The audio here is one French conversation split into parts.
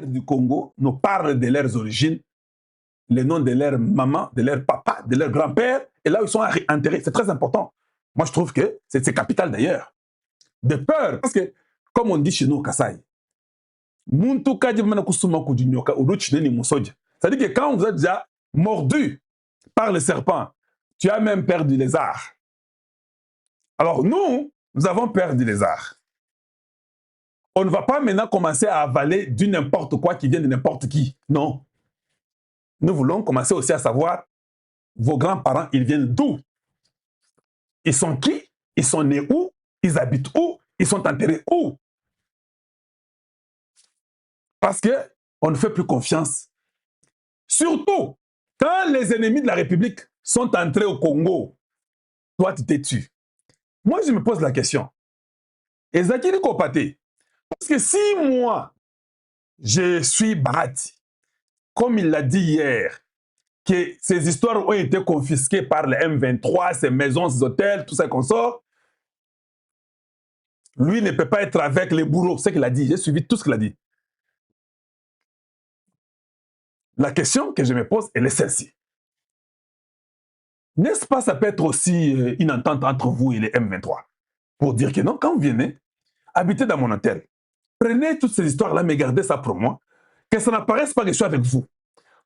du Congo nous parlent de leurs origines, les noms de leur maman, de leur papa, de leur grand-père, et là où ils sont enterrés. C'est très important. Moi, je trouve que c'est capital d'ailleurs. De peur, parce que, comme on dit chez nous au Kasaï, c'est-à-dire que quand vous êtes déjà mordu par le serpent, tu as même peur du lézard. Alors nous avons peur du lézard. On ne va pas maintenant commencer à avaler du n'importe quoi qui vient de n'importe qui. Non. Nous voulons commencer aussi à savoir vos grands-parents, ils viennent d'où? Ils sont qui? Ils sont nés où? Ils habitent où? Ils sont enterrés où? Parce qu'on ne fait plus confiance. Surtout, quand les ennemis de la République sont entrés au Congo, toi, tu t'es tué. Moi, je me pose la question. Ezakiri Kopate, parce que si moi, je suis Barati, comme il l'a dit hier, que ces histoires ont été confisquées par le M23, ces maisons, ces hôtels, tout ça qu'on sort, lui ne peut pas être avec les bourreaux. C'est ce qu'il a dit. J'ai suivi tout ce qu'il a dit. La question que je me pose, elle est celle-ci. N'est-ce pas, ça peut être aussi une entente entre vous et les M23 pour dire que non, quand vous venez, habitez dans mon hôtel. Prenez toutes ces histoires-là, mais gardez ça pour moi, que ça n'apparaisse pas que je suis avec vous.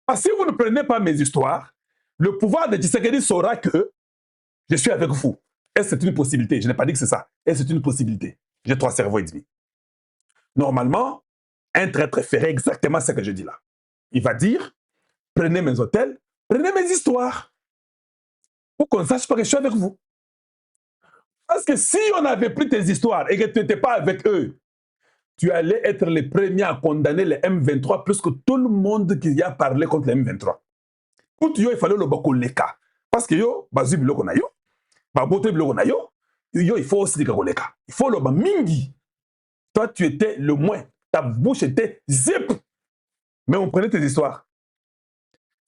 Parce que si vous ne prenez pas mes histoires, le pouvoir de Tshisekedi saura que je suis avec vous. Et c'est une possibilité. Je n'ai pas dit que c'est ça. Et c'est une possibilité. J'ai 3 cerveaux et demi. Normalement, un traître ferait exactement ce que je dis là. Il va dire, prenez mes hôtels, prenez mes histoires. Pour qu'on sache pas que je suis avec vous. Parce que si on n'avait plus tes histoires et que tu n'étais pas avec eux, tu allais être les premiers à condamner les M23 plus que tout le monde qui a parlé contre les M23. Pour yo, il fallait le bako leka. Parce que yo, bazu biloko na yo, babote biloko na yo, yo, il faut aussi le leka. Il faut le mingi. Toi, tu étais le moins. Ta bouche était zip. Mais on prenait tes histoires.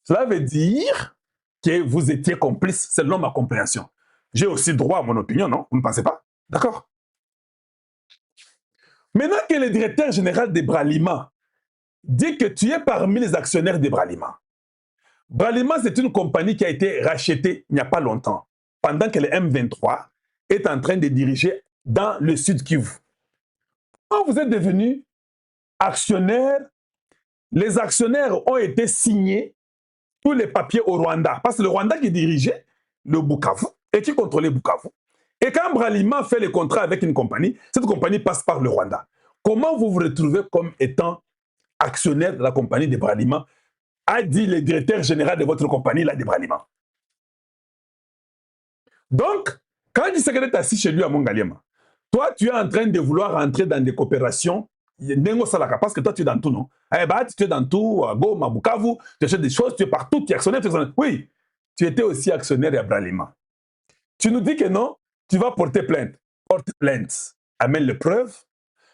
Cela veut dire que vous étiez complice, selon ma compréhension. J'ai aussi droit à mon opinion, non? Vous ne pensez pas? D'accord? Maintenant que le directeur général de Bralima dit que tu es parmi les actionnaires de Bralima. Bralima, c'est une compagnie qui a été rachetée il n'y a pas longtemps, pendant que le M23 est en train de diriger dans le sud Kivu. Quand vous êtes devenu actionnaire, les actionnaires ont été signés tous les papiers au Rwanda, parce que le Rwanda qui dirigeait le Bukavu et qui contrôlait Bukavu. Et quand Bralima fait le contrat avec une compagnie, cette compagnie passe par le Rwanda. Comment vous vous retrouvez comme étant actionnaire de la compagnie de Bralima, a dit le directeur général de votre compagnie, là, de Bralima. Donc, quand il s'est assis chez lui à Mongaliema, toi, tu es en train de vouloir entrer dans des coopérations, parce que toi, tu es dans tout, non? Tu es dans tout, à Goma, Bukavu, tu achètes des choses, tu es partout, tu es actionnaire, Oui, tu étais aussi actionnaire à Bralima. Tu nous dis que non, tu vas porter plainte. Porte plainte. Amène les preuves.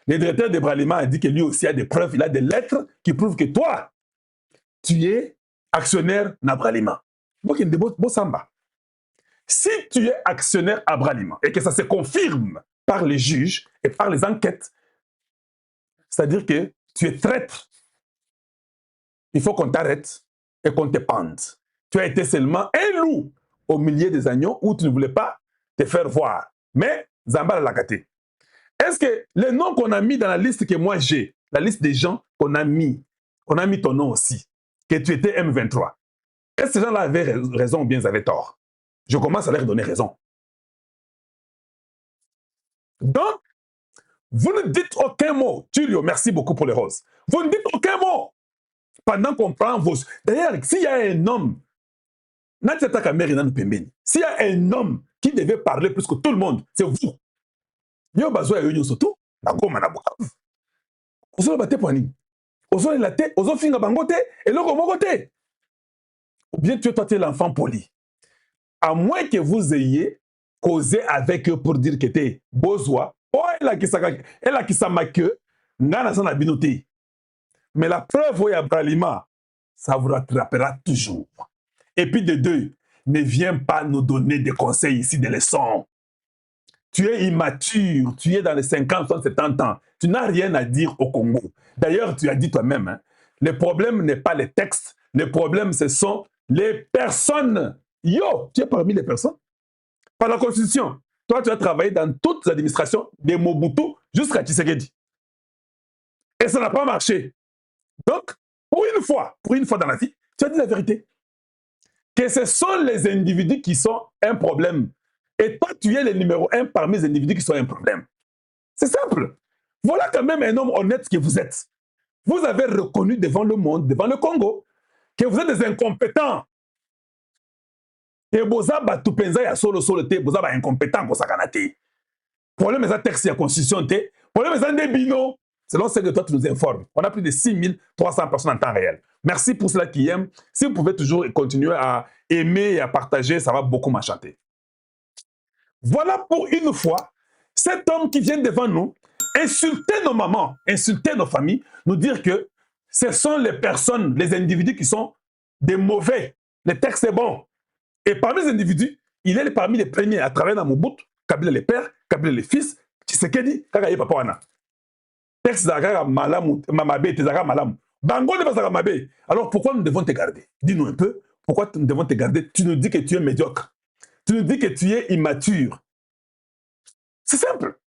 Le directeur de Bralima a dit que lui aussi a des preuves, il a des lettres qui prouvent que toi, tu es actionnaire à Bralima. Si tu es actionnaire à Bralima et que ça se confirme par les juges et par les enquêtes, c'est-à-dire que tu es traître. Il faut qu'on t'arrête et qu'on te pende. Tu as été seulement un loup au milieu des agneaux où tu ne voulais pas te faire voir. Mais Zambala l'a gâté. Est-ce que les noms qu'on a mis dans la liste que moi j'ai, la liste des gens qu'on a mis ton nom aussi, que tu étais M23, est-ce que ces gens-là avaient raison ou bien ils avaient tort? Je commence à leur donner raison. Donc, vous ne dites aucun mot. Tulio, merci beaucoup pour les roses. Vous ne dites aucun mot pendant qu'on prend vos... D'ailleurs, s'il y a un homme, s'il y a un homme qui devait parler plus que tout le monde, c'est vous. Yo bazwa yo surtout na Goma na Bukavu. Ozo baté poani. Ozo la té, ozo finga bangote et loko mokote. Ou bien tu es l'enfant poli. À moins que vous ayez causé avec eux pour dire que t'es bozwa, oh elle a qui s'ama que ngana sana binoté. Mais la preuve où il y a Bralima, ça vous rattrapera toujours. Et puis de deux, ne viens pas nous donner des conseils ici, des leçons. tu es immature, tu es dans les 50, 60, 70 ans. Tu n'as rien à dire au Congo. D'ailleurs, tu as dit toi-même, hein, le problème n'est pas les textes, le problème, ce sont les personnes. Yo, tu es parmi les personnes. Par la Constitution, toi, tu as travaillé dans toutes les administrations de Mobutu jusqu'à Tshisekedi. Et ça n'a pas marché. Donc, pour une fois dans la vie, tu as dit la vérité. Que ce sont les individus qui sont un problème. Et toi, tu es le numéro 1 parmi les individus qui sont un problème. C'est simple. Voilà quand même un homme honnête que vous êtes. Vous avez reconnu devant le monde, devant le Congo, que vous êtes des incompétents. Et boza batu penza ya solo te, boza ba incompétent ko sakana te. Problème est un texte de la constitution te. Problème est un débino. Selon ce que toi tu nous informes. On a plus de 6300 personnes en temps réel. Merci pour ceux qui aiment. Si vous pouvez toujours continuer à aimer et à partager, ça va beaucoup m'enchanter. Voilà pour une fois, cet homme qui vient devant nous, insulter nos mamans, insulter nos familles, nous dire que ce sont les personnes, les individus qui sont des mauvais. Le texte est bon. Et parmi les individus, il est parmi les premiers à travailler dans Mobutu, Kabila les pères, Kabila les fils, Tshisekedi, Kaka Papa Wana. Texte Zagara Malamu, Mamabe, Tezara Malamu. Bango ne va Mabe. Alors pourquoi nous devons te garder? Dis-nous un peu, pourquoi nous devons te garder? Tu nous dis que tu es médiocre. Tu nous dis que tu es immature. C'est simple.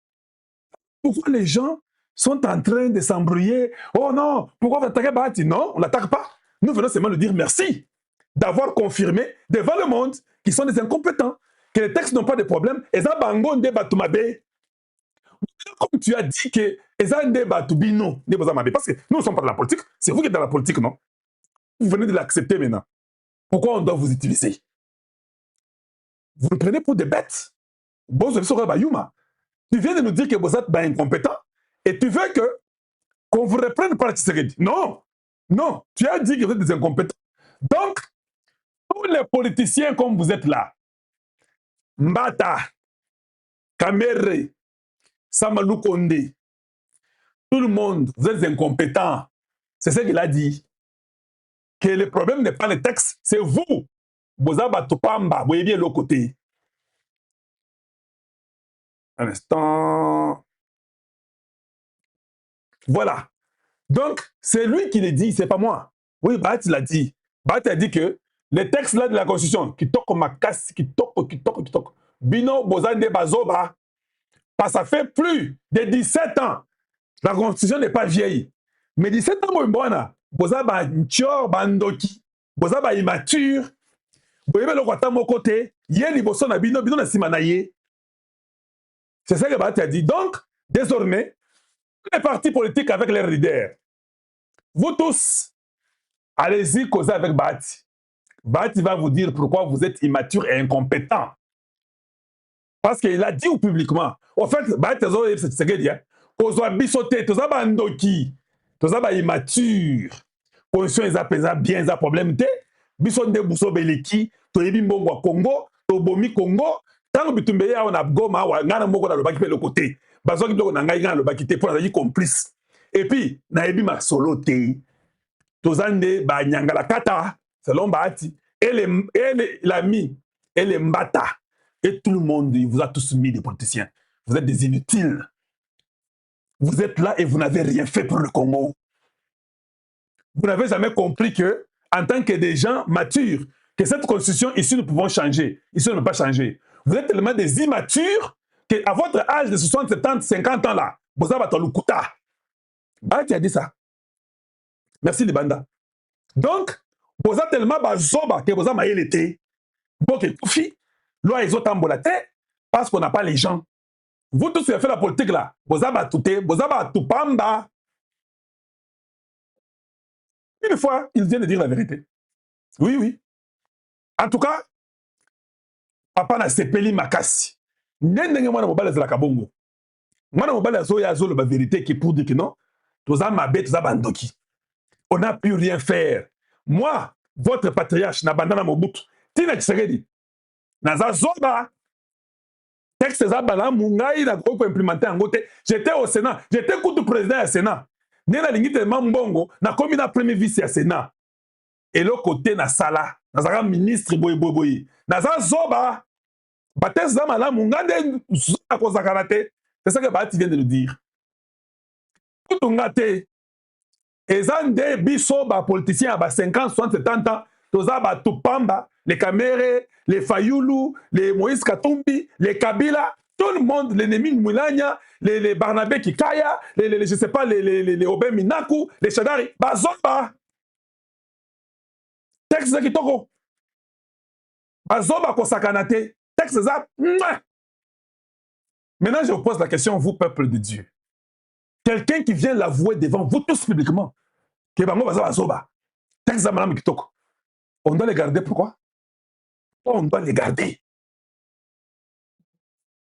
Pourquoi les gens sont en train de s'embrouiller? Oh non, pourquoi vous attaquez Bahati? Non, on n'attaque pas. Nous venons seulement de dire merci d'avoir confirmé devant le monde qu'ils sont des incompétents, que les textes n'ont pas de problème. Et ça, Bango Nde Batumabe. Comme tu as dit que Eza Nde Batubino, parce que nous ne sommes pas dans la politique, c'est vous qui êtes dans la politique, non? Vous venez de l'accepter maintenant. Pourquoi on doit vous utiliser? Vous nous prenez pour des bêtes. Tu viens de nous dire que vous êtes incompétent et tu veux qu'on vous reprenne par la Tshisekedi. Non, non, tu as dit que vous êtes des incompétents. Donc, tous les politiciens comme vous êtes là, Mbata, Kamere, Samalou Konde, tout le monde, vous êtes incompétents. C'est ce qu'il a dit. Que le problème n'est pas le texte, c'est vous. Bozaba Topamba, vous voyez bien l'autre côté. Un instant. Voilà. Donc, c'est lui qui le dit, c'est pas moi. Oui, Bahati l'a dit. Bahati a dit que les textes là de la Constitution, qui toquent ma casse, qui toquent, Bino, Bozande, Bazoba, ça fait plus de 17 ans. La Constitution n'est pas vieille. Mais 17 ans, Bozaba Nchor, Bandoki, Bozaba immature, Boyebe le Kwata mon côté, Yeli Bosona Bino, Bino na Simanaye. C'est ça que Bahati a dit. Donc, désormais, les partis politiques avec leurs leaders, vous tous, allez-y causer avec Bahati. Bahati va vous dire pourquoi vous êtes immature et incompétent. Parce qu'il a dit publiquement. En fait, Bahati c'est ce qu'il dit. Qu'on bisoté, tout ça bandoki, tout ça immature. Conscient ils appellent bien ça problème té. Bisonde buso beleki, to yebi mbongo Congo, to bomi Congo. Tant que bitumbe ya on a goma wa ngana moko na lobaki pe le côté. Bazo ki biloko na ngai ngana lobaki te pour la complice. Et puis na yebi ma solo té. Tozande ba nyangala kata selon Bahati et l'ami et les mbata et tout le monde il vous a tous mis des politiciens. Vous êtes des inutiles. Vous êtes là et vous n'avez rien fait pour le Congo. Vous n'avez jamais compris que en tant que des gens matures, que cette constitution ici nous pouvons changer. Ici on ne peut pas changer. Vous êtes tellement des immatures qu'à votre âge de 60, 70, 50 ans là, vous avez le kuta. Bah, tu as dit ça. Merci Libanda. Donc, vous êtes tellement bazoba que vous avez maillé l'été. Donc, Koufi, loi ils ont tambolate parce qu'on n'a pas les gens. Vous tous qui avez fait la politique là, vous avez tout, vous avez tout pamba. Une fois, il vient de dire la vérité. Oui, oui. En tout cas, papa na sepeli makasi. Ndenge mwana mobala zela kabongo. Mwana mobala zo ya zo la vérité qui pour dire que non, tous a mabé, tous a bandoki. On n'a plus rien faire. Moi, votre patriarche na bandana Mobutu, Tina Tshisekedi. Naza zoba. Texte za bala mungai na ko implémenter en gote. J'étais au Sénat, j'étais coup président au Sénat. Nena lingi tellement mbongo na komi na premier vice ya Sénat. Et le côté na sala, nazara ministre boy. Naza zoba. Batès dans la mungande à cause de karaté. C'est ça que Bati vient de nous dire. Tout on a été. Et ça, des biso, politiciens à 50, 60, 70 ans, tous à Tupamba, les Kamere, les Fayoulou, les Moïse Katumbi, les Kabila, tout le monde, l'ennemi Moulania, les Barnabé Kikaya, je sais pas, les Obé Minaku, les Chadari, Bazoba. Texte de Kitoko. Bazoba Kosakanate. Texte ça. Maintenant, je vous pose la question, vous, peuple de Dieu. Quelqu'un qui vient l'avouer devant vous tous publiquement, que Bango Bazoba. Texte ça, Madame Kitoko. On doit les garder, pourquoi? On doit les garder.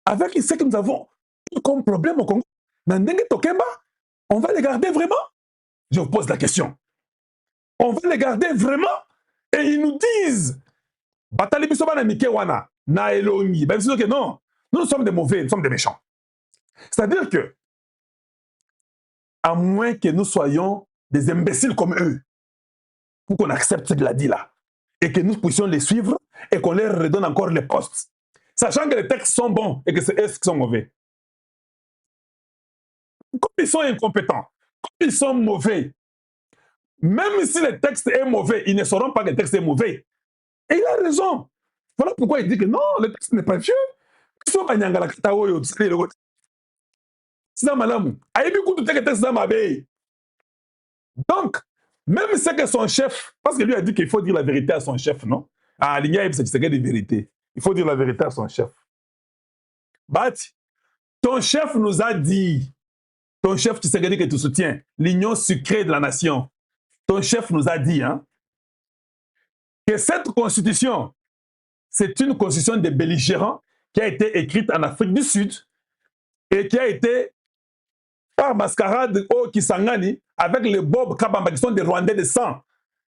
Avec ce que nous avons comme problème au Congo, on va les garder vraiment? Je vous pose la question. On va les garder vraiment? Et ils nous disent, Batali Bisoba na Mikewana, na Elongi, ben c'est que non, nous sommes des mauvais, nous sommes des méchants. C'est-à-dire que, à moins que nous soyons des imbéciles comme eux, pour qu'on accepte ce qu'il a dit là, et que nous puissions les suivre, et qu'on leur redonne encore les postes, sachant que les textes sont bons, et que c'est eux qui sont mauvais. Comme ils sont incompétents, comme ils sont mauvais, même si le texte est mauvais, ils ne sauront pas que le texte est mauvais. Et il a raison. Voilà pourquoi il dit que non, le texte n'est pas vieux. Donc, même si que son chef, parce que lui a dit qu'il faut dire la vérité à son chef, non? Ah, l'Ignaïb, c'est des vérités. Il faut dire la vérité à son chef. Bati, ton chef nous a dit, ton chef, tu sais que tu soutiens, l'union sucrée de la nation. Ton chef nous a dit, hein, que cette constitution, c'est une constitution des belligérants qui a été écrite en Afrique du Sud et qui a été par mascarade au Kisangani avec les Bob Kabamba qui sont des Rwandais de sang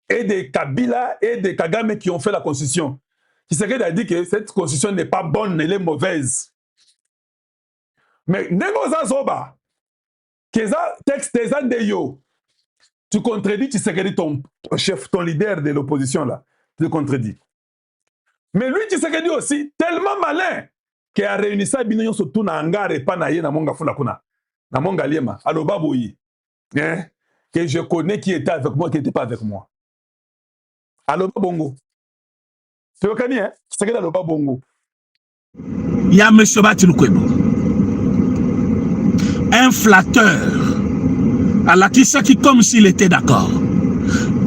et des Kabila et des Kagame qui ont fait la constitution. Tshisekedi a dit que cette constitution n'est pas bonne, elle est mauvaise. Mais Nengoza Zoba, que ça texte de yo, tu contredis Tshisekedi, ton chef, ton leader de l'opposition là, tu le contredis. Mais lui, Tshisekedi aussi, tellement malin, qu'il a réuni ça, il surtout na hangar et pas na ye na monga fula kuna, na monga liema, alo baboui, hein, que je connais qui était avec moi, qui n'était pas avec moi. Alo babongo. C'est ok, hein? Tshisekedi alo babongo. Ya monsieur Batiloukwebo, un flatteur, à la qui comme s'il était d'accord.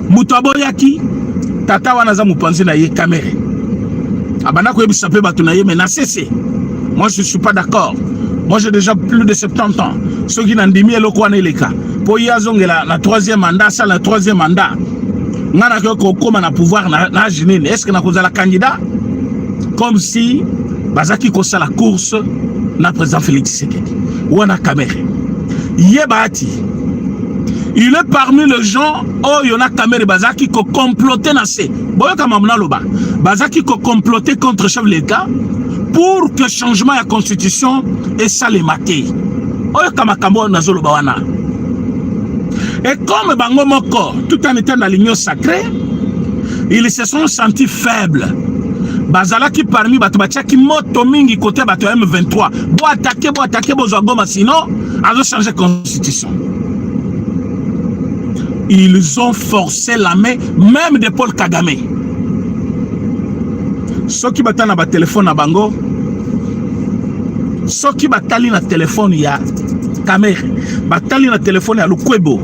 Moutoboyaki, tata wanaza mupanzi na ye kamere. Abana ko yebisa pe batu na ye mais na cessé. Moi je suis pas d'accord. Moi j'ai déjà plus de 70 ans. Ceux qui n'andimi eloko wana eleka. Po yazongela na troisième mandat, ça le troisième mandat. Ngana ko koma na pouvoir na jinene. Est-ce que na kozala candidat? Comme si bazaki ko la course na président Félix Tshisekedi. Wana kamere. Yebati. Il est parmi les gens oh yona kamere bazaki ko comploter na se. Boyo kamamna loba. Bazaki ko comploter contre chef de l'État pour que changement de la constitution et ça les maté. Oyo kamakambo na zoloba wana. Et comme bango moko tout en étant dans l'union sacrée, ils se sont sentis faibles. Bazalaki parmi bato batiaki moto mingi côté bato M23. Bo attaquer bozagoma sinon azo changer constitution. Ils ont forcé la main même de Paul Kagame. Ceux qui battent na téléphone à bango, ceux qui battent na téléphone ya caméra, battent na téléphone ya Lukwebo.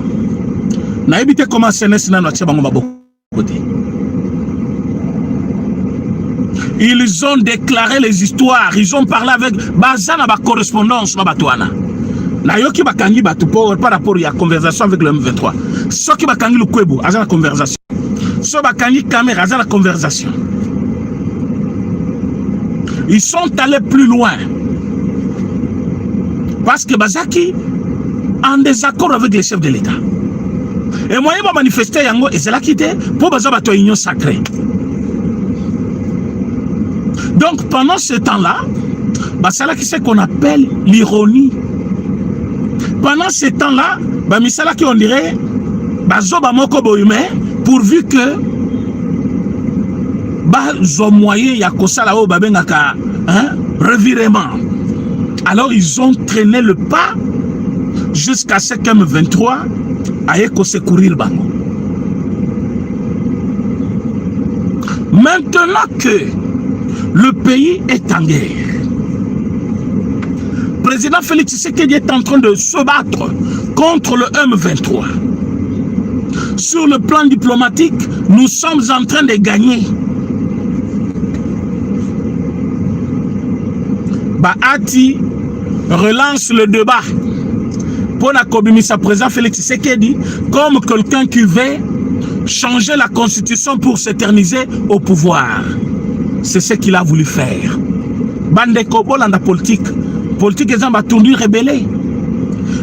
Na ebité comment CNS na notia bango maboko côté. Ils ont déclaré les histoires, ils ont parlé avec bazana ba correspondance na batwana. Na yoki bakangi batu par rapport à la conversation avec le M23. Ceux qui bakangi Lukwebo, à la conversation. Ceux bakangi caméra, à la conversation. Ils sont allés plus loin. Parce que Bazaki en désaccord avec les chefs de l'État. Et moi, ils vont manifester yango et c'est là qu'il était pour Bazabato union sacrée. Donc pendant ce temps-là, c'est là qui c'est qu'on appelle l'ironie. Pendant ce temps-là, c'est là qu'on dirait Bazoba moko boyume pourvu que bazo moyen ya kosala o babengaka revirement. Alors ils ont traîné le pas jusqu'à ce qu'M23 aille secourir Bango. Maintenant que le pays est en guerre, le président Félix Tshisekedi est en train de se battre contre le M23. Sur le plan diplomatique, nous sommes en train de gagner. Bahati relance le débat pour la Kobimisa président Félix Tshisekedi comme quelqu'un qui veut changer la constitution pour s'éterniser au pouvoir. C'est ce qu'il a voulu faire. Bandeko Bolanda politique est un tournure rebelle.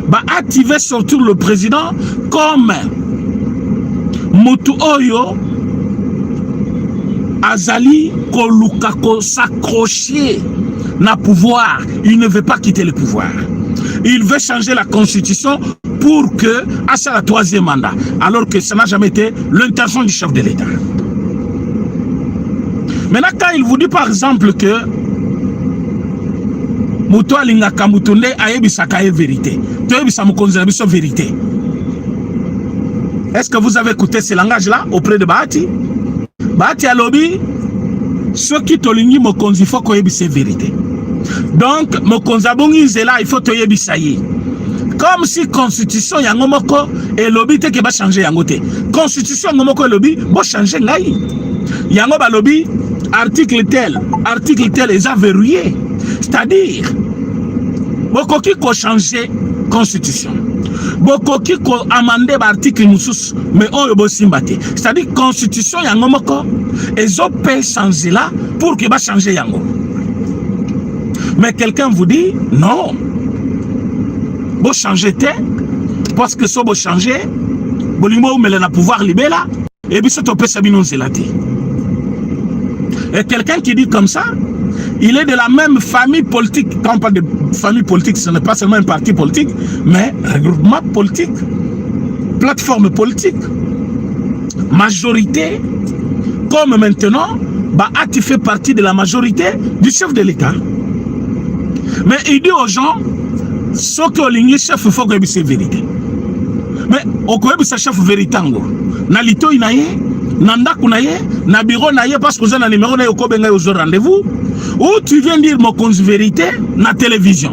Bahati veut sortir le président comme Mutu Oyo Azali Kolukako s'accrocher na pouvoir. Il ne veut pas quitter le pouvoir. Il veut changer la constitution pour que, à ça, la troisième mandat, alors que ça n'a jamais été l'intention du chef de l'État. Maintenant, quand il vous dit par exemple que Mutu alingaka mutunde ayebisaka vérité, toyebisa mukonzi biso vérité. Est-ce que vous avez écouté ce langage-là auprès de Bahati? Bahati a lobby, ceux qui tolingi mokonzi, il faut qu'on yebise vérité. Donc, mokonzi abongi zela, il faut to yebisa ye. Comme si constitution yangomoko et lobby te ke ba changer yangote. Constitution yangomoko et lobby bo changer ngai. Yango ba lobby article tel les a verrouillé. C'est-à-dire bokoki ko changer constitution. Bokoki ko amender ba article mususu mais oyo bo simbate. C'est-à-dire constitution yangomoko ezo pe changer là pour que ba changer yango. Mais quelqu'un vous dit non. Vous changez parce que si vous changez, vous avez le pouvoir libéral et puis c'est et quelqu'un qui dit comme ça, il est de la même famille politique. Quand on parle de famille politique, ce n'est pas seulement un parti politique, mais regroupement politique, plateforme politique, majorité, comme maintenant, Bahati fait partie de la majorité du chef de l'État. Mais il dit aux gens, ce que le chef faut que c'est vérité. Mais au quoi c'est chef vérité na lito inaye, na ndaku naye, na bureau naye parce que vous avez un numéro na yoko benga au rendez-vous ou tu viens dire mon cause vérité na télévision.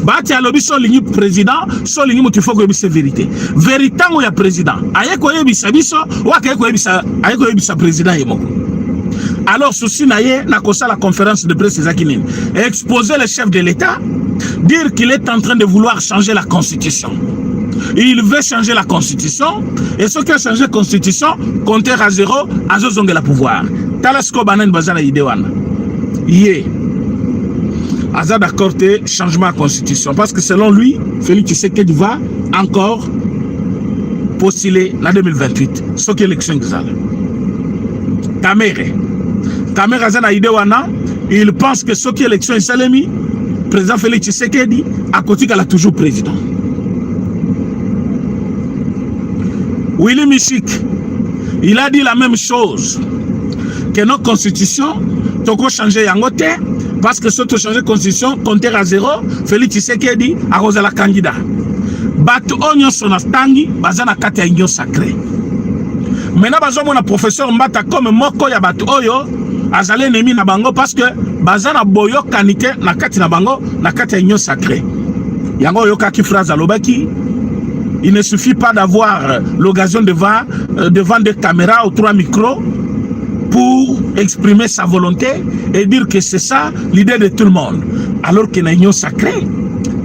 Bahati alobi so lingi président, so lingi mutu faut que c'est vérité. Vérité ngo ya président. Aye ko yebisa biso, wa ka ko yebisa président yemoko. Alors, ceci n'a pas la conférence de presse exposer le chef de l'État, dire qu'il est en train de vouloir changer la constitution. Il veut changer la constitution, et ce qui a changé la constitution, compter à zéro, à zozonge la pouvoir. Talasko banan bazana idewana. Yé. Aza d'accord changement de la constitution, parce que selon lui, Félix Tshisekedi va encore postuler en 2028, ce qui est l'élection exale. Kamere Azana Idewana, il pense que ce qui est l'élection Salemi, président Félix Tshisekedi, à côté qu'elle a toujours président. Willy Michik, il a dit la même chose, que notre constitution, toko changer yangote, parce que si tu changes la constitution, compter à zéro, Félix Tshisekedi a rosé la candidat. Batu onyo sonastangi, bazana kati ya inyo sacré. Maintenant, bazo na professeur Mbata comme moko ya batu oyo azale nemi na bango parce que bazana boyo kanite na kati na bango na kati ya union sacrée. Yango yoka ki phrase alobaki, il ne suffit pas d'avoir l'occasion devant des caméras ou 3 micros pour exprimer sa volonté et dire que c'est ça l'idée de tout le monde. Alors que na union sacrée,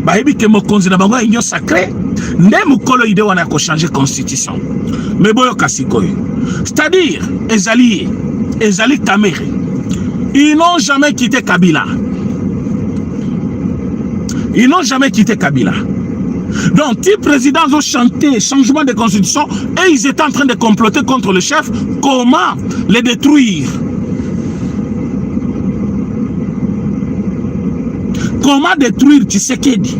baebi ke mokonzi na bango union sacrée, ne mukolo ide wana ko changer constitution. Mais boyo kasikoy. C'est-à-dire, Ezali Kamere, ils n'ont jamais quitté Kabila. Ils n'ont jamais quitté Kabila. Donc, les présidents ont chanté changement de constitution et ils étaient en train de comploter contre le chef. Comment les détruire? Comment détruire Tshisekedi?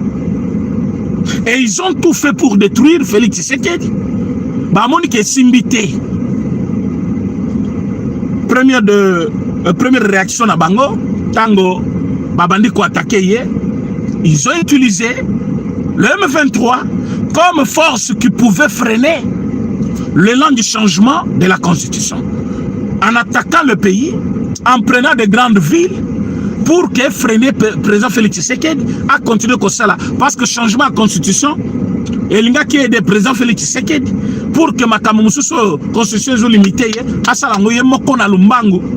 Et ils ont tout fait pour détruire Félix Tshisekedi. Bamoni qui est simbité. Premier de première réaction à bango, tango babandi ko attaqué, ils ont utilisé le M23 comme force qui pouvait freiner l'élan du changement de la constitution. En attaquant le pays, en prenant des grandes villes, pour que freiner le président Félix Tshisekedi à continuer comme ça là. Parce que changement de constitution, et il y a qui est le président Félix Tshisekedi, pour que ma constitution soit limitée, à ça là,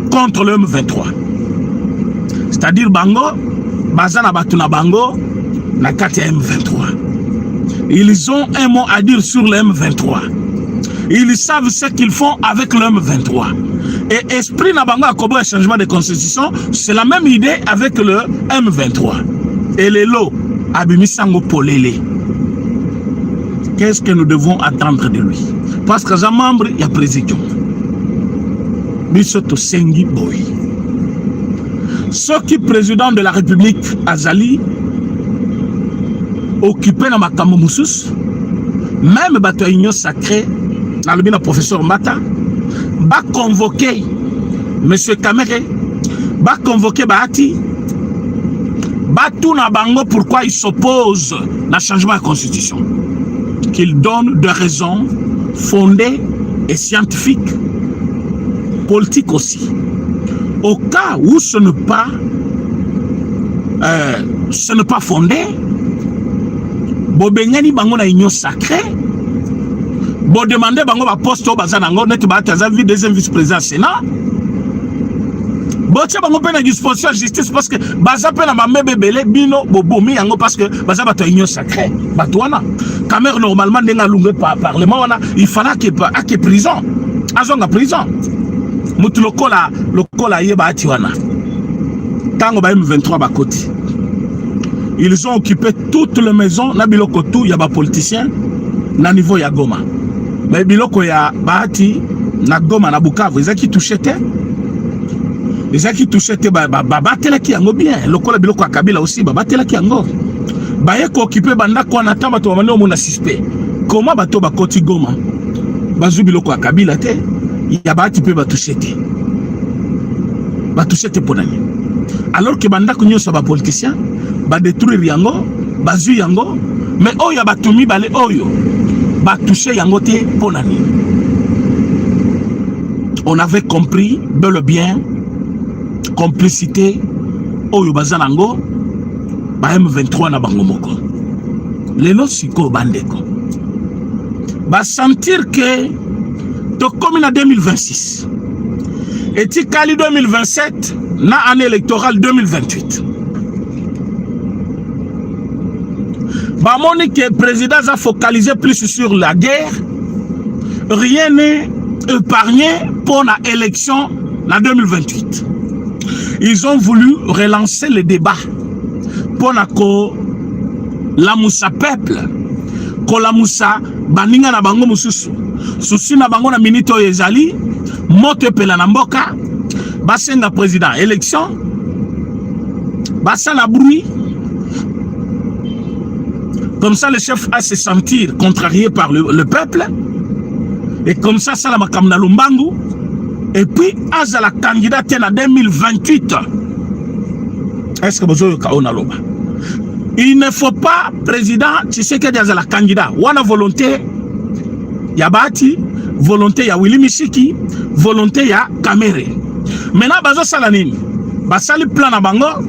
contre le M23. C'est-à-dire, Bango, Bazana Batuna Bango, na M23. Ils ont un mot à dire sur le M23. Ils savent ce qu'ils font avec le M23. Et esprit Nabango a cobré un changement de constitution, c'est la même idée avec le M23. Et les lots, Abimisango Polele. Qu'est-ce que nous devons attendre de lui? Parce que un membre, il y a président. Bissoto Sengi Boy. Ce qui est président de la République, Azali, occupé dans ma Kamomoussous, même Batoignon sacré, dans le professeur Mata, va convoquer M. Kamere, va convoquer Bahati, va tout na bango pourquoi il s'oppose au changement de la constitution. Qu'il donne des raisons fondées et scientifiques, politiques aussi. Au cas où ce n'est pas fondé, Bobengani bango na union sacrée, bon demander bango ba poste au bazanango net ba tazavi deuxième vice-président Sénat. Bon tcha bango pe na disposition justice parce que baza pe na mamebe belé bino bobomi yango parce que baza ba to union sacrée. Batouana. Camer normalement ndenga lungue par parlement wana il fallait que prison. Azonga prison. Mutu lokola yeba atiwana. Tango ba M23 ba koti. Ils ont occupé toutes les maisons na biloko tout ya ba politiciens na niveau ya Goma. Mais biloko ya Bahati na Goma na Bukavu, ils qui touché te. Ils qui touché te batela ki yango bien. Lokola biloko ya Kabila aussi batela ki yango. Baye ko occupé banda ko na tamba to mano mona suspect. Comment bato ba koti Goma? Bazu biloko ya Kabila te. Ya Bahati pe ba touché te. Ba touché te ponani. Alors que banda ko nyoso ba politicien ba détruire yango, bazu yango, mais oyo batumi bale oyo. Va toucher Yangote Ponani. On avait compris bel et bien complicité Oyo Bazanango ba M23 na Bangomoko. Les lots siko bandeko. Va sentir que to comme en 2026 et Tikali 2027 na année électorale 2028. Bamoni que le président a focalisé plus sur la guerre, rien n'est épargné pour l'élection en 2028. Ils ont voulu relancer le débat pour la moussa peuple, que la moussa baninga na bango mususu, souci na bango na minito ezali, moto pela na mboka, basenga président élection, basa la bruit. Comme ça, le chef a se sentir contrarié par le peuple. Et comme ça, ça la makamna lumbangu. Et puis, Aza la candidate en 2028. Est-ce que vous avez loba? Il ne faut pas, président, tu sais que Aza la candidat. Ou la volonté, ya Bahati, volonté ya Willy Mishiki, volonté ya Kamere. Maintenant, bazo salanini. Basali plan na bango.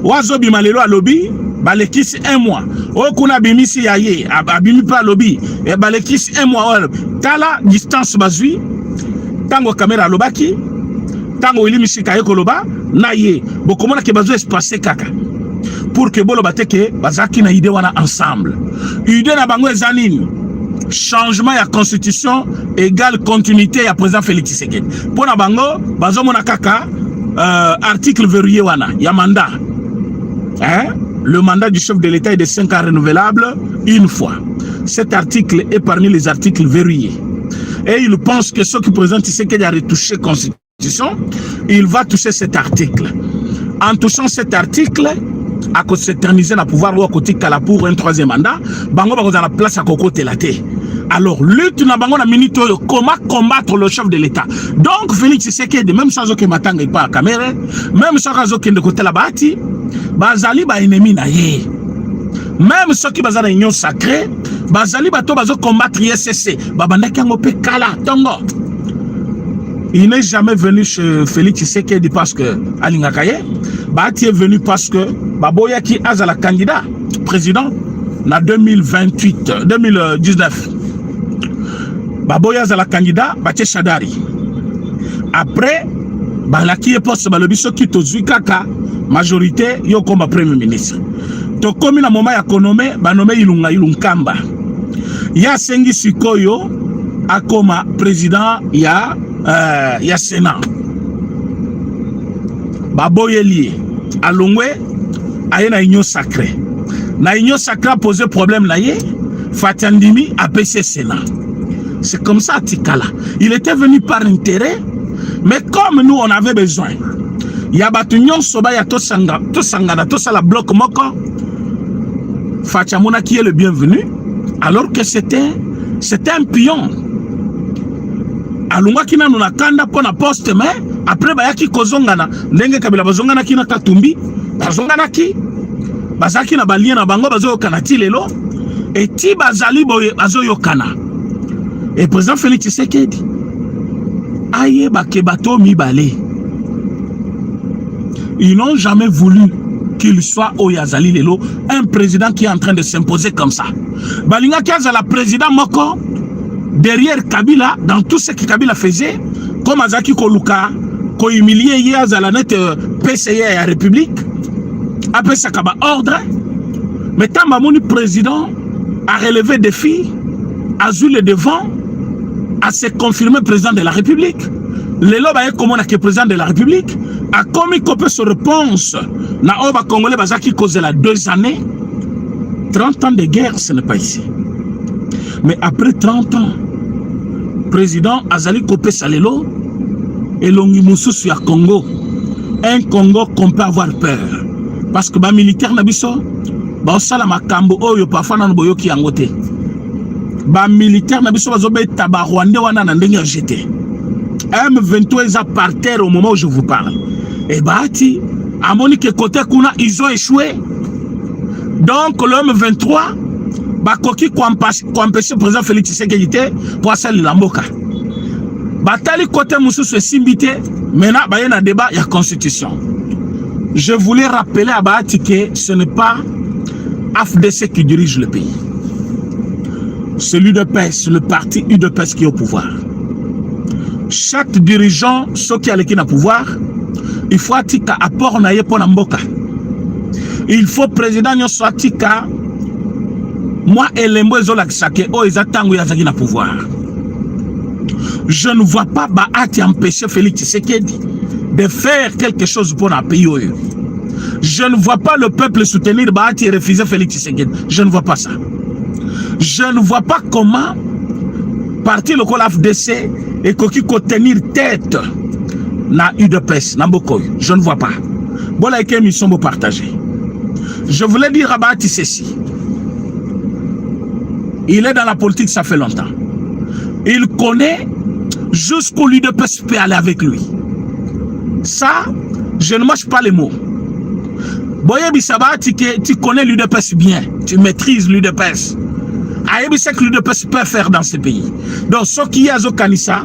Wazo bimalelo a lobby. Balekisi 1 mois. Okuna bimisi ya ye, abimi pa lobby. E balekisi 1 mois. Tala distance bazui. Tango kamera lobaki. Tango Willy Mishika yeko loba. Na ye. Bokomona ke bazo espace kaka. Pour que bolo bateke bazaki na ide wana ensemble. Ide na bango ezanini. Changement ya constitution égale continuité ya président Félix Tshisekedi. Pour na bango bazo mona kaka article verrouillé wana ya mandat. Hein? Le mandat du chef de l'État est de 5 ans renouvelable une fois. Cet article est parmi les articles verrouillés. Et il pense que ceux qui présentent ici qu'il a retouché la Constitution, il va toucher cet article. En touchant cet article, à cause de s'éterniser dans le pouvoir ou à côté de pour un 3e mandat, Bango va dans la place à Coco Telate. Alors, lutte na bango na minute, comment combattre le chef de l'État. Donc, Félix Tshisekedi, même sans aucun matanga et pas à caméra, même sans aucun de côté la bâti, bazali ba ennemi na ye. Même ceux qui bazali union sacrée, bazali bato bazo combattre ISCC, babandaki yango pe kala tongo. Il n'est jamais venu chez Félix Tshisekedi parce que Alingakaye, Bati est venu parce que Baboya qui a la candidat président en 2019. Baboya a la candidat, Bati Chadari. Après, Balaki est poste Balobiso qui tozui kaka majorité yo comme premier ministre. To comme na moment ya konome banome ilunga ilunkamba. Ya sengi sikoyo akoma président ya Sénat. Baboyeli alongwe aye na union sacrée. Na union sacrée a posé problème na ye, Fatandimi a baissé Sénat. C'est comme ça Tikala. Il était venu par intérêt, mais comme nous on avait besoin. Ya batunion soba ya to sanga na to sala bloc moko. Fachamona qui est le bienvenu, alors que c'était un pion. Alunga kina nuna kanda pona poste mais après bayaki kozongana ndenge kabila bazongana kina katumbi bazongana ki bazaki na balien na bango bazo kanati lelo et ti bazali boye bazo yokana et président Félix Tshisekedi aye bakebato mibale ils n'ont jamais voulu qu'il soit Oyazali lelo un président qui est en train de s'imposer comme ça balinga kiaza la président moko derrière Kabila, dans tout ce que Kabila faisait, comme Azaki Koluka, ko humilié hier à la net PCA à la République, après ça kaba ordre, mais tant que président a relevé des défis, a eu le devant, a se confirmé président de la République. Le loba est comme on a que président de la République, a commis copé sa réponse, na oba congolais bazaki cause la 2 années, 30 ans de guerre, ce n'est pas ici. Mais après 30 ans, président Azali Kopé Salelo et Longimususu à Congo. Un Congo qu'on peut avoir peur. Parce que les militaires n'abisso, bah osala makambo oyo parfois na boyo ki angote. Ba militaires n'abisso bazobe tabarwande wana na ndenge jeté. M23 est par terre au moment où je vous parle. Et bati à Monique côté kuna ils ont échoué. Donc le M23 bakoki ko empêcher président Félix Tshisekedi pour asali la mboka. Batali côté mususu simbité, maintenant ba yena débat ya constitution. Je voulais rappeler à Bahati que ce n'est pas AFDC qui dirige le pays. C'est l'UDPS, le parti UDPS qui est au pouvoir. Chaque dirigeant, ceux qui a le pouvoir, il faut atika apport na ye pour la mboka. Il faut président nyo soit atika moi et les mots que oh ils attendent yazaki na pouvoir. Je ne vois pas Bahati empêcher Félix Tshisekedi de faire quelque chose pour un pays. Je ne vois pas le peuple soutenir Bahati et refuser Félix Tshisekedi. Je ne vois pas ça. Je ne vois pas comment parti le FDC et qui tenir tête na UDPS, na Mbokoy. Je ne vois pas. Voilà que nous sommes partagés. Je voulais dire à Bahati ceci. Il est dans la politique, ça fait longtemps. Il connaît jusqu'où l'UDPS peut aller avec lui. Ça, je ne mâche pas les mots. Boye Bissaba, tu connais l'UDPS bien. Tu maîtrises l'UDPS. Ayebi sait que l'UDPS peut faire dans ce pays. Donc, ce qui est à Zokanissa,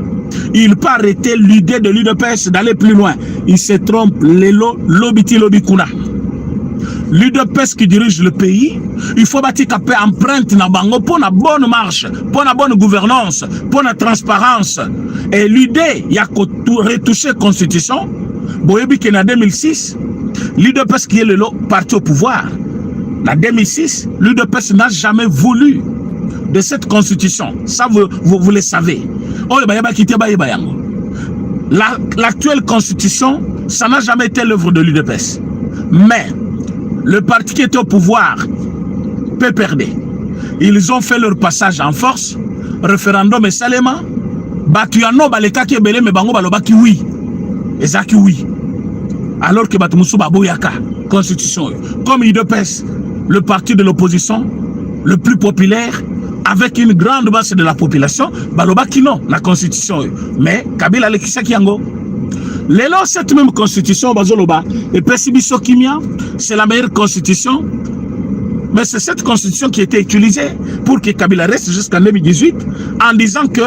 il peut arrêter l'idée de l'UDPS d'aller plus loin. Il se trompe. Lobiti Lobikuna. L'UDPS qui dirige le pays, il faut bâtir une empreinte dans bango pour une bonne marche, pour une bonne gouvernance, pour une transparence. Et l'idée, il y a retouché la constitution. Boyebi qui en 2006, l'UDPS qui est le parti au pouvoir. En 2006, l'UDPS n'a jamais voulu de cette constitution. Ça, vous le savez. L'actuelle constitution, ça n'a jamais été l'œuvre de l'UDPS. Mais le parti qui était au pouvoir peut perdre. Ils ont fait leur passage en force, référendum et Salema, Batuyano baleka ki ebele me bango balobaki oui. Ezaki oui. Alors que Batumusu baboyaka constitution. Comme l'UDPS, le parti de l'opposition, le plus populaire, avec une grande masse de la population, balobaki non, la constitution. Mais Kabila lekisaki yango. Lelo, cette même constitution, bazoloba, et Pesibiso Kimia, c'est la meilleure constitution. Mais c'est cette constitution qui a été utilisée pour que Kabila reste jusqu'en 2018 en disant que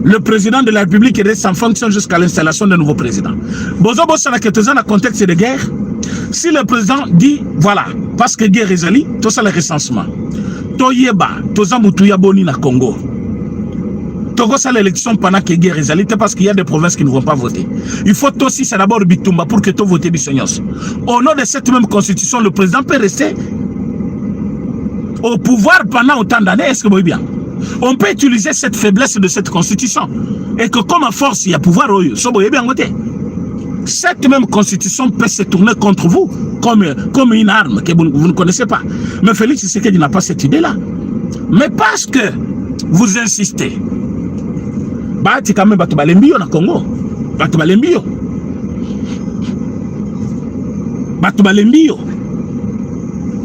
le président de la République reste en fonction jusqu'à l'installation d'un nouveau président. Bozobo Sanaketozan, dans le contexte de guerre, si le président dit, voilà, parce que guerre est allée, tout ça le recensement. Toyeba, Toza Mutuya Boni na Congo. Togo ça l'élection pendant que guerre est allée, parce qu'il y a des provinces qui ne vont pas voter. Il faut aussi, c'est d'abord Bitumba pour que tu votes Bissonyos. Au nom de cette même constitution, le président peut rester au pouvoir pendant autant d'années. Est-ce que vous voyez bien? On peut utiliser cette faiblesse de cette constitution et que comme à force il y a pouvoir, cette même constitution peut se tourner contre vous comme une arme que vous ne connaissez pas. Mais Félix Tshisekedi n'a pas cette idée-là. Mais parce que vous insistez, quand même Batubalembio na Congo, Batubalembio,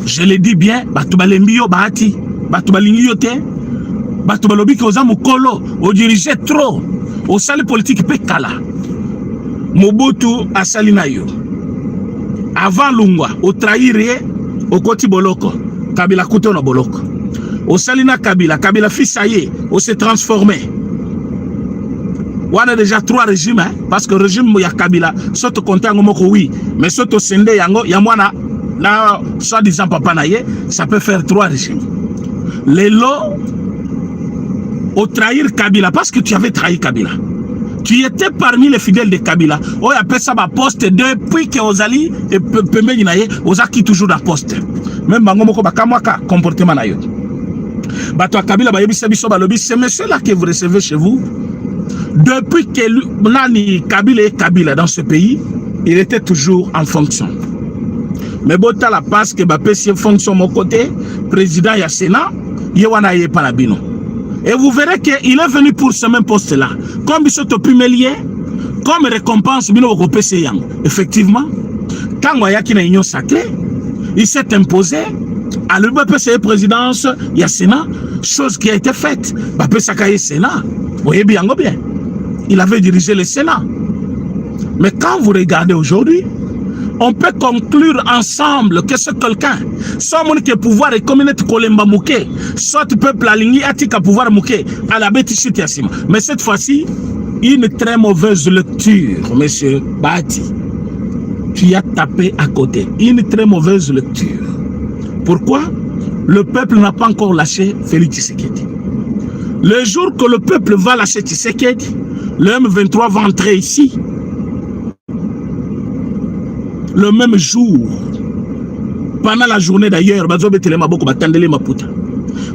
je le dis bien, Batubalembio Bahati, Batubalingio te. Batubalobi ki oza mukolo, o dirige trop, o sali politique pe kala. Mobutu asali na yo. Avant Lungwa, o trahir o koti boloko, Kabila kuto na boloko. O sali na Kabila, Kabila fils aye, o se transformé. On a déjà 3 régimes, hein, parce que le régime ya Kabila, soto konte yango moko oui, mais soto sende yango, yamwana, na soi-disant papa na ye, ça peut faire 3 régimes. Les lots, au trahir Kabila, parce que tu avais trahi Kabila. Tu étais parmi les fidèles de Kabila. On appelle ça ma poste depuis que Ozali et Pembe Dinaye, Ozaki toujours dans poste. Même Bangomoko Bakamwaka, comportement na yo. Bato Kabila, c'est monsieur-là que vous recevez chez vous. Depuis que Nani Kabila et Kabila dans ce pays, il était toujours en fonction. Mais Bota la passe que Bapé si fonction mon côté, président ya Sénat, Yewana ye Panabino. Et vous verrez qu'il est venu pour ce même poste-là. Comme il s'est opumelié, comme récompense, effectivement, quand il y a une union sacrée, il s'est imposé à l'UBPCE présidence, il y a Sénat, chose qui a été faite. Bapé Sénat, vous voyez bien, bien. Il avait dirigé le Sénat. Mais quand vous regardez aujourd'hui, on peut conclure ensemble que c'est quelqu'un, soit mon que pouvoir et communauté kolemba mouké, soit peuple aligné atika pouvoir mouké, à la bête yassima. Mais cette fois-ci, une très mauvaise lecture, monsieur Bati. Tu as tapé à côté. Une très mauvaise lecture. Pourquoi? Le peuple n'a pas encore lâché Félix Tshisekedi. Le jour que le peuple va lâcher Tshisekedi, le M23 va entrer ici. Le même jour, pendant la journée d'ailleurs,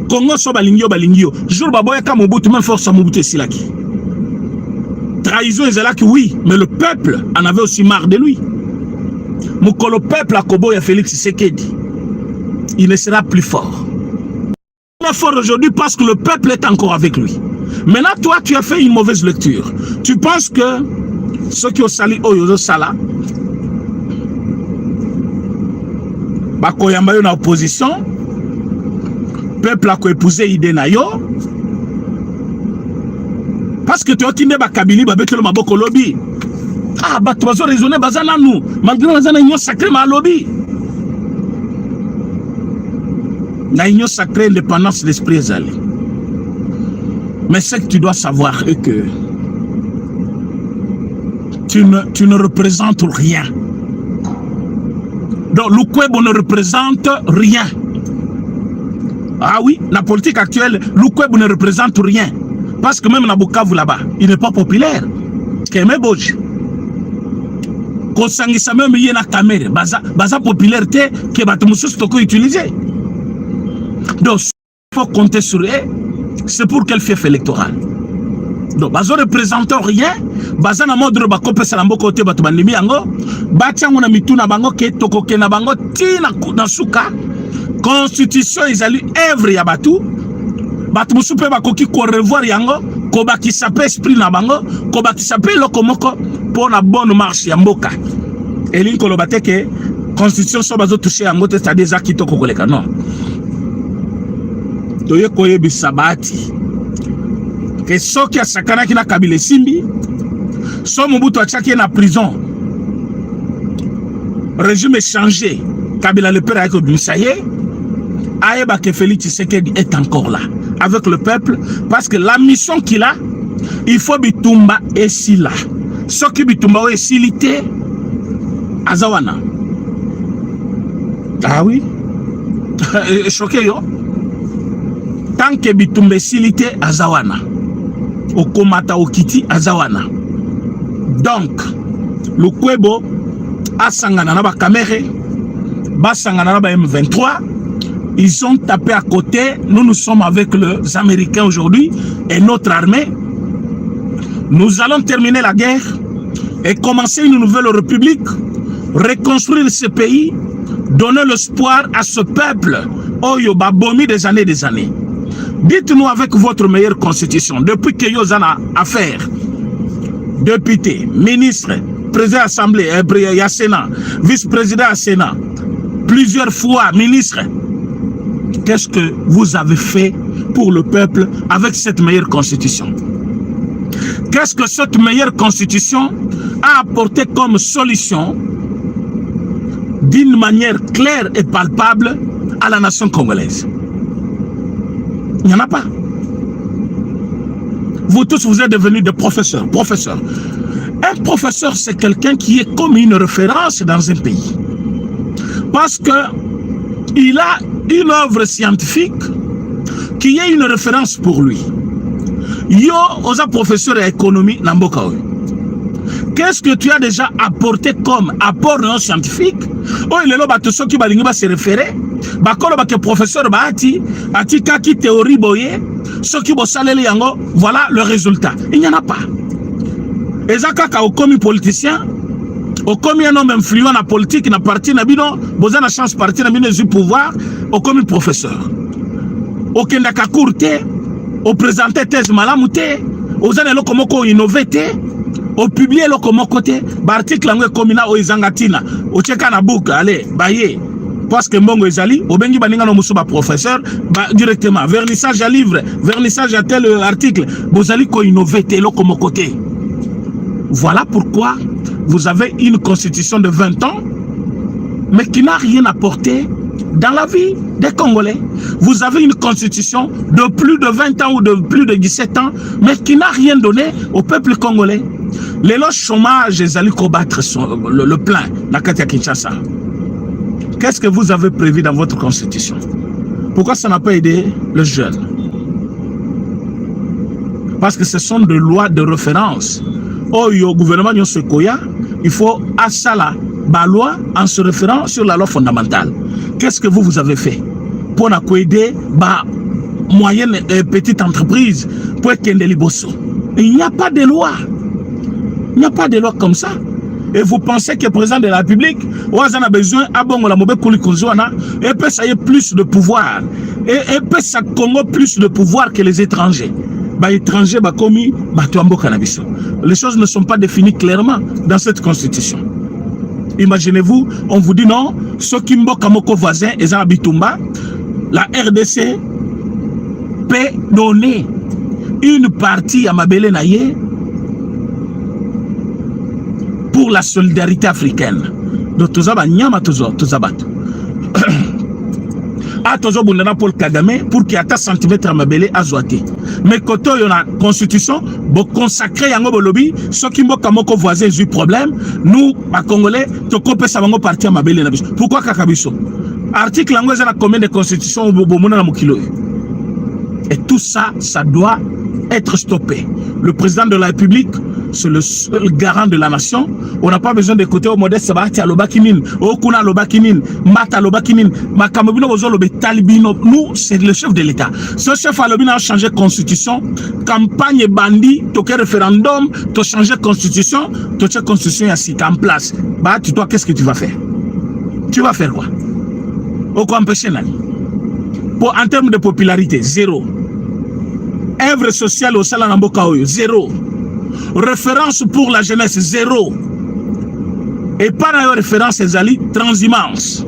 Congo so balingio, jour baboya ka Mobutu, même force Mobutu silaki. Trahison ezalaki oui, mais le peuple en avait aussi marre de lui. Mukolo peuple a Koboya Félix Tshisekedi, il ne sera plus fort. Il est fort aujourd'hui parce que le peuple est encore avec lui. Maintenant, toi, tu as fait une mauvaise lecture. Tu penses que ceux qui ont sali Oyozo Sala, Bakoyamba yo na opposition, peuple a épousé idée na yo, parce que tu as tine bakabili babekelo maboko lobby. Ah, bah tu vas raisonner bazana nous, malgré bazana union sacrée ma lobby. La union sacrée, indépendance de l'esprit est allée. Mais ce que tu dois savoir est que tu ne représentes rien. Donc, Lukwebo ne représente rien. Ah oui, la politique actuelle, Lukwebo ne représente rien. Parce que même Nabukavu là-bas, il n'est pas populaire. Keme Boji. Kosangisa même yena kamere, baza popularité que Batumusus toko utiliser. Donc, il faut compter sur eux. C'est pour quel fief électoral. Donc, bazo représentant rien, baza na mode ba kopesa na mboko te batu bandimi yango, batiango na mituna bango ke tokoke na bango tina na suka, constitution ezali œuvre ya batu, batu musupe bakoki ko revoir yango, ko bakisa pe esprit na bango, ko bakisa pe lokomoko pour la bonne marche ya mboka. Elinko lo bateke constitution so bazo toucher yango te c'est des actes kitoko koleka non. toye koyebi sabati que soki asakana ki na Kabila Simbi so Mobutu achaki na prison régime changé Kabila le père avec Bisaye Aeba que Félix Tshisekedi est encore là avec le peuple parce que la mission qu'il a il faut bitumba et si là soki bitumba ou esilité azawana ah oui choqué yo tant que bitumba esilité azawana okomata okiti azawana donc le kwebo asangana na ba kamere basangana na ba M23 ils ont tapé à côté. Nous sommes avec les Américains aujourd'hui et notre armée. Nous allons terminer la guerre et commencer une nouvelle république, reconstruire ce pays, donner l'espoir à ce peuple. Oh, yo babomi des années. Dites-nous avec votre meilleure constitution, depuis que vous avez affaire, député, ministre, président de l'Assemblée, Sénat, vice-président du Sénat, plusieurs fois ministre, qu'est-ce que vous avez fait pour le peuple avec cette meilleure constitution? Qu'est-ce que cette meilleure constitution a apporté comme solution d'une manière claire et palpable à la nation congolaise? Il n'y en a pas. Vous tous, vous êtes devenus des professeurs. Un professeur, c'est quelqu'un qui est comme une référence dans un pays. Parce que il a une œuvre scientifique qui est une référence pour lui. Yo, oza professeur d'économie Namboka. Qu'est-ce que tu as déjà apporté comme apport non scientifique? Oh, il est là, bateau qui va se référer. Bakolo bake professeur Bahati, ati kaki théorie boye, ceux qui vont saler yango, voilà le résultat. Il n'y en a pas. Et ça, kaka au commis politicien, au commis un homme influent dans la politique, dans parti, na bino, besoin de chance parti, na bino du pouvoir, au commis professeur. Au kendaka courte, au présenter thèse malamute, aux années lokomoko innovete, au publier lokomoko te, l'article langwe komina o izangatina, au cheka na bouka, allez, baye. Parce que Mbongo Ezali, au bengi baninga no musuba professeur, directement, vernissage à livre, vernissage à tel article, bozali ko innovete lokomoko te. Voilà pourquoi vous avez une constitution de 20 ans, mais qui n'a rien apporté dans la vie des Congolais. Vous avez une constitution de plus de 20 ans ou de plus de 17 ans, mais qui n'a rien donné au peuple congolais. Les lois chômage, ils allaient combattre le plein, la Katia Kinshasa. Qu'est-ce que vous avez prévu dans votre constitution? Pourquoi ça n'a pas aidé les jeunes? Parce que ce sont des lois de référence. Oh, au gouvernement Nyosekoya, il faut à ça la loi en se référant sur la loi fondamentale. Qu'est-ce que vous avez fait pour aider moyenne et petite entreprise pour être liboso? Il n'y a pas de loi. Il n'y a pas de loi comme ça. Et vous pensez que le président de la République a besoin et peut ça y est plus de pouvoir. Et peut ça Congo plus de pouvoir que les étrangers. Étrangers, les choses ne sont pas définies clairement dans cette constitution. Imaginez-vous, on vous dit non, ceux qui mboka moko voisin et Bitumba, la RDC peut donner une partie à Mabele Naye pour la solidarité africaine. Donc tout ça nyama tout ça bat. A toujours bundana Paul Kagame pour qu'il y ait un centimètre à Mabele Azouate. Mais quand on a la constitution, pour consacrer yango bolobi, ceux qui mboka moko voisin ont eu problème, nous, à Congolais, to kopé sa bango parti à Mabele na biso. Pourquoi Kakabiso? Article yango ezana combien de constitution bomona na mokilo. Et tout ça, ça doit être stoppé. Le président de la République, c'est le seul garant de la nation. On n'a pas besoin d'écouter au modeste Sabati à l'Obakinin, au Kuna l'Obakinin, Mata l'Obakinin, Makamobino Bozolobe Talibino. Nous, c'est le chef de l'État. Ce chef à l'Obina a changé de constitution. Campagne bandit, toqué référendum, tu changé de constitution, tu as constitution ici en place. Bah, toi, qu'est-ce que tu vas faire? Tu vas faire quoi? Au quoi empêcher Nani? En termes de popularité, zéro. Œuvre sociale au Salanamboka Oyo, zéro. Référence pour la jeunesse, zéro. Et par ailleurs, référence Ezali, transhumance.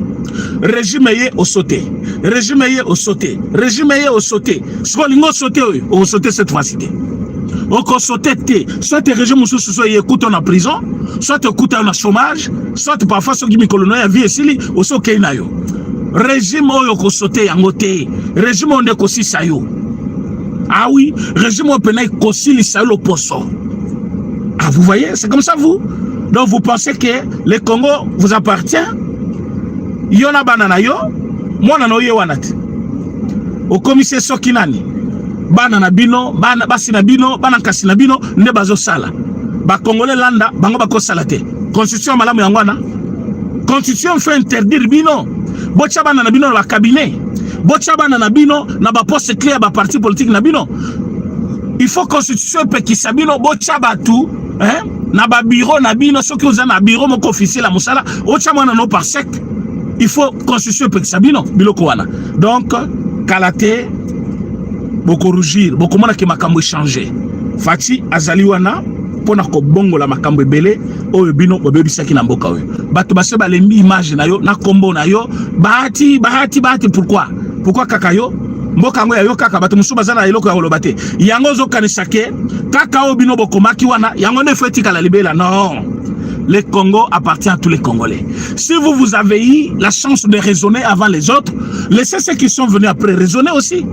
Régime au sauté. régime est au sauté. Régime est au sauté. Ce qu'on a sauté, au sauté cette fois-ci. Au sauté, soit le régime soit écoute en prison, soit écoute en chômage, soit parfois ceux qui me colonient à vie ici, au sauté nayo. Régime au sauté en côté. Régime on est aussi sayo. Ah oui, régime au pénal aussi les sayo au poisson. Ah vous voyez, c'est comme ça vous. Donc vous pensez que le Congo vous appartient? Yona banana yo, moi nano ye wanati. Au commissaire Sokinani, banana bino, basina bino, banankasina bino, ne bazo sala. Ba Congolais landa, bango bako salate. Constitution malamu yangwana. Constitution fait interdire bino. Bocha banana bino na cabinet. Bocha banana bino na ba poste clé ba parti politique na bino. Il faut constitution pe kisabino bocha batu, hein? Na ba bureau na bino soki oza na bureau moko officiel la musala, ocha mwana no par sec. Il faut constitution pe kisabino biloko wana. Donc kalate boko rougir, boko mona ki makambo changer. Fati azali wana pona ko bongo la makambo ebele oyo bino bobebisaki na mboka oyo. Bato base balembi image na yo na kombo na yo, bahati pourquoi? Pourquoi kaka yo? Mboka ngo ya yo kaka bato musuba zana eloko ya koloba te. Yango zo kanisake kaka obino bokomaki wana yango ne feti kala libela non. Le Congo appartient à tous les Congolais. Si vous avez eu la chance de raisonner avant les autres, laissez ceux qui sont venus après raisonner aussi.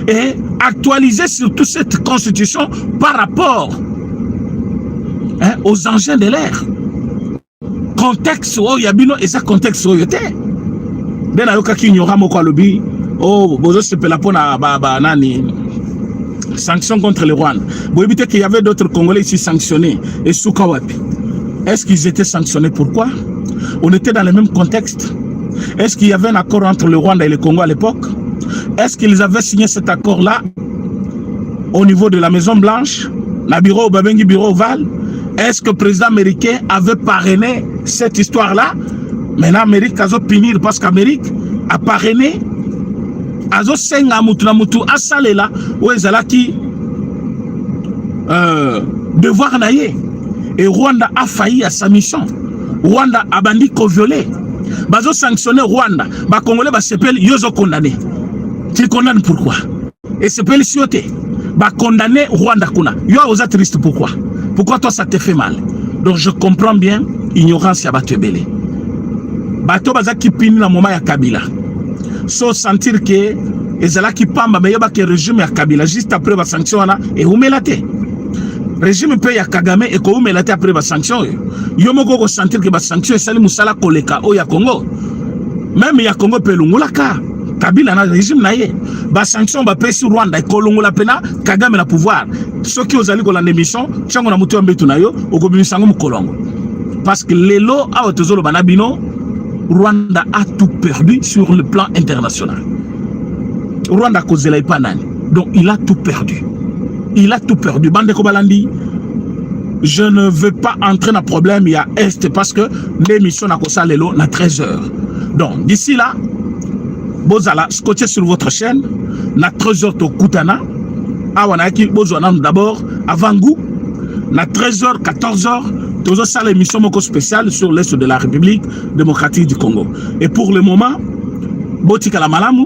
Et actualiser surtout cette constitution par rapport aux engins de l'air. Contexte où yabino et ça contexte où yote. Ben ayoka ki nyora moko alobi. Oh, bozo se pela pona ba nani. Sanctions contre le Rwanda. Vous évitez qu'il y avait d'autres Congolais ici sanctionnés. Et Soukawapi. Est-ce qu'ils étaient sanctionnés? Pourquoi? On était dans le même contexte. Est-ce qu'il y avait un accord entre le Rwanda et le Congo à l'époque? Est-ce qu'ils avaient signé cet accord-là au niveau de la Maison Blanche, la bureau Babengi, bureau Val? Est-ce que le président américain avait parrainé cette histoire-là? Maintenant, l'Amérique a punir parce qu'Amérique a parrainé Azo senga mutu na mutu asalela ou ezalaki devoir naye. Et Rwanda a failli à sa mission. Rwanda a bandi ko violé. Bazo sanctionné Rwanda. Ba Congolais ba s'appelle yozo condamné. Tu condamnes pourquoi? Et s'appelle sioté. Ba condamné Rwanda kuna. Yo oza triste pourquoi? Pourquoi toi ça te fait mal? Donc je comprends bien ignorance ya bato ebele. Bato baza kipini na moment ya Kabila. So sentir que ezala ki pamba me yoba ke régime ya Kabila juste après ba sanction wana et humelate. Régime pe ya Kagame et ko humelate après ba sanction yo. Yo moko ko sentir que ba sanction esali musala koleka o ya Congo. Même ya Congo pe lungulaka. Kabila na régime na ye. Ba sanction ba pe sur Rwanda ko lungula pena Kagame na pouvoir. Ceux qui ozali ko la émission, chango na mutu mbetu na yo, okobimisango mukolongo. Parce que lelo a otozolo banabino Rwanda a tout perdu sur le plan international. Rwanda kozela ipanani. Donc il a tout perdu. Il a tout perdu. Bande Kobalandi, je ne veux pas entrer dans le problème. Il y a Est parce que l'émission n'a pas lelo na 13h. Donc d'ici là, bozala scotché sur votre chaîne na 13h to Koutana. Awanaki bozwana d'abord avant goût na 13h 14h. Nous avons l'émission spéciale sur l'Est de la République démocratique du Congo. Et pour le moment, Botika la Malamu,